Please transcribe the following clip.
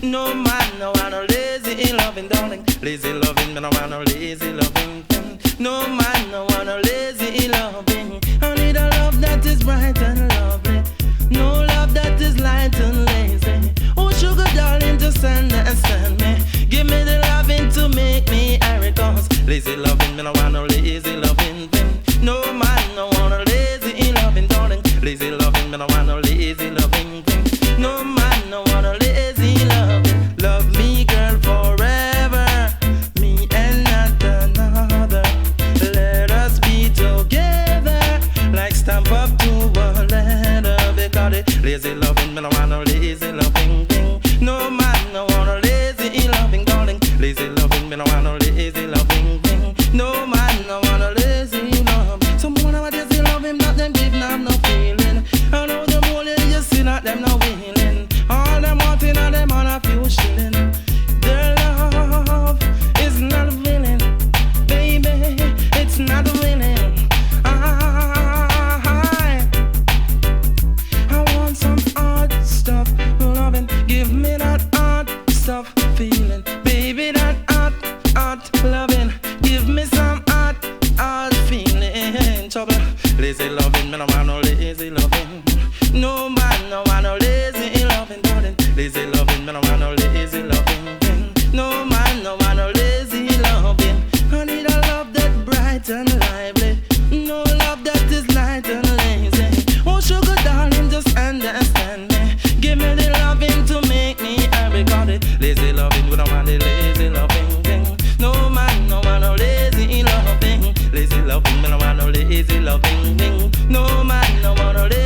No man, no want no lazy loving, darling. Lazy loving, me no want no lazy loving thing. No man, no want no lazy loving. I need a love that is bright and lovely. No love that is light and lazy. Oh sugar darling, just understand me. Give me the loving to make me happy. Cause lazy loving, me no want no lazy loving thing. No man, no want no lazy loving, darling. Lazy loving, me no want no lazy loving thing. No man, no want no lazy loving. Love me girl forever, me and not another. Let us be together like stamp up to a letter. Because the lazy loving, me no want no lazy loving thing. No man, no want no lazy loving, darling. Lazy loving, me no want no lazy loving thing. No man, no want no lazy love. Someone about lazy loving, not them give them no feeling. I know the more they just see that them no willing. All them wanting and them on a few shilling. Their love is not willing, baby, it's not willing. I want some hard stuff, loving. Give me that hard stuff, feeling, baby, that hot loving. Give me some hard feeling, trouble. Lazy loving, me no want no lazy loving. No man, no want no lazy loving, darling. Lazy loving, me no want no lazy loving thing. No man, no want no lazy loving. I need a love that bright and lively. No love that is light and lazy. Oh sugar darling, just understand me. Give me the loving to make me happy. Cause the lazy loving, we don't want the lazy loving thing. No man, no want no lazy loving. Lazy loving, me no want no lazy loving thing. No man, no want no lazy